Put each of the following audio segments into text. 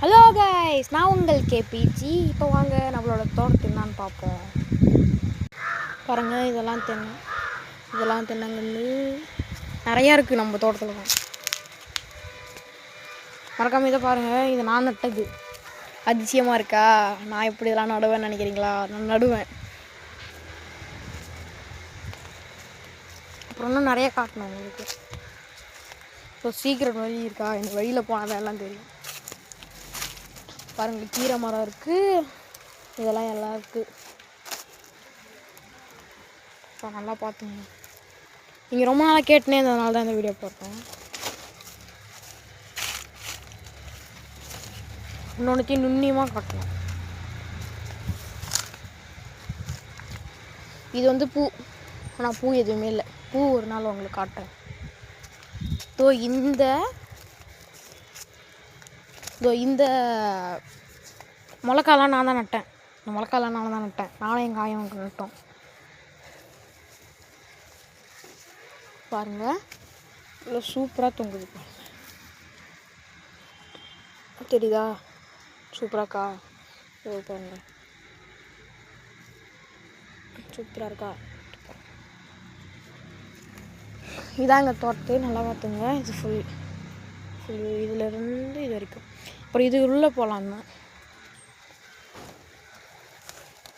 Hello guys, நான் உங்கள் KPG. இப்போ வாங்க நம்மளோட தோட்டத்தை என்னான்னு பார்ப்போம். பாருங்கள், இதெல்லாம் தென்னங்கன்று நிறையா இருக்குது நம்ம தோட்டத்தில் தான். மறக்காம இதை பாருங்கள், இதை நான் நட்டது. அதிசயமாக இருக்கா? நான் எப்படி இதெல்லாம் நடுவேன்னு நினைக்கிறீங்களா? நான் நடுவேன். அப்புறம் இன்னும் நிறைய காட்டணும் உங்களுக்கு. ஸோ சீக்கிரம் வழி இருக்கா? இந்த வழியில் போனால் எல்லாம் தெரியும். பாருங்கள், கீரை மரம் இருக்குது, இதெல்லாம் எல்லாம் இருக்குது. இப்போ நல்லா பார்த்துங்க. நீங்கள் ரொம்ப நாளாக கேட்டுனே இருந்ததுனால தான் இந்த வீடியோ போட்டேன். இன்னொன்றுத்தையும் நுண்ணியமாக காட்டணும். இது வந்து பூ, ஆனால் பூ எதுவுமே இல்லை. பூ ஒரு நாள் உங்களுக்கு காட்டுறேன். இந்த மிளகாலாம் நான் தான் நட்டேன். இந்த மிளகாலாம் நான் தான் நட்டேன். நானும் எங்கள் ஆயும் நட்டோம். பாருங்கள், இவ்வளோ சூப்பராக தொங்குது. தெரியுதா? சூப்பராக்கா? பாருங்கள், சூப்பராக இருக்கா? இதான் எங்கள் தோட்டத்தை நல்லா பார்த்துங்க. இது ஃபுல் இதிலேருந்து இது வரைக்கும். அப்புறம் இது உள்ளே போகலாம் தான்.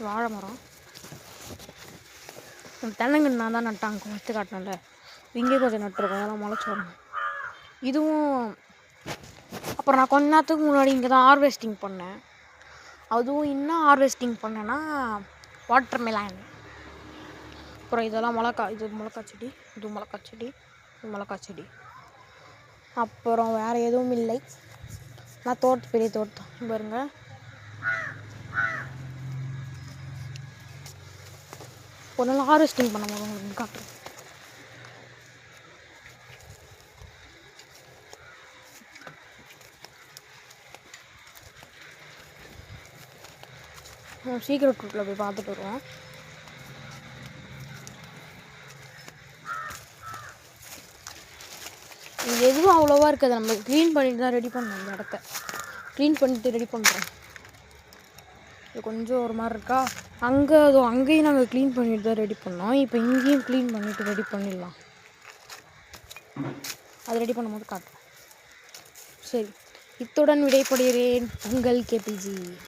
வாழை மரம், தென்னங்கன்று நான் தான் நட்டாங்க. வச்சு காட்டினல இங்கே கொஞ்சம் நட்டுருக்கோம். அதெல்லாம் முளைச்சி வரணும். இதுவும் அப்புறம் நான் கொஞ்ச நேரத்துக்கு முன்னாடி இங்கே தான் ஹார்வெஸ்டிங் பண்ணேன். அதுவும் இன்னும் ஹார்வெஸ்டிங் பண்ணேன்னா வாட்டர் மெலான். அப்புறம் இதெல்லாம் இது மிளகா செடி, இது மிளகா செடி. அப்புறம் வேறு எதுவும் இல்லை. நான் பெரிய தோட்டம் பாருங்க. ஒரு நாள் ஹார்வெஸ்டிங் பண்ண போது உங்களுக்கு காட்டுறேன். சீக்கிரம் ரூட்டில் போய் பார்த்துட்டு வருவோம். இது எதுவும் அவ்வளோவா இருக்காது. நம்ம க்ளீன் பண்ணிட்டு தான் ரெடி பண்ணணும். இந்த இடத்த க்ளீன் பண்ணிட்டு ரெடி பண்ணுறோம். இது கொஞ்சம் ஒரு மாதிரி இருக்கா? அங்கேயும் நாங்கள் க்ளீன் பண்ணிட்டு தான் ரெடி பண்ணோம். இப்போ இங்கேயும் க்ளீன் பண்ணிவிட்டு ரெடி பண்ணிடலாம். அது ரெடி பண்ணும்போது காட்டுறோம். சரி, இத்துடன் விடைபடுகிறேன். உங்கள் கேபிஜி.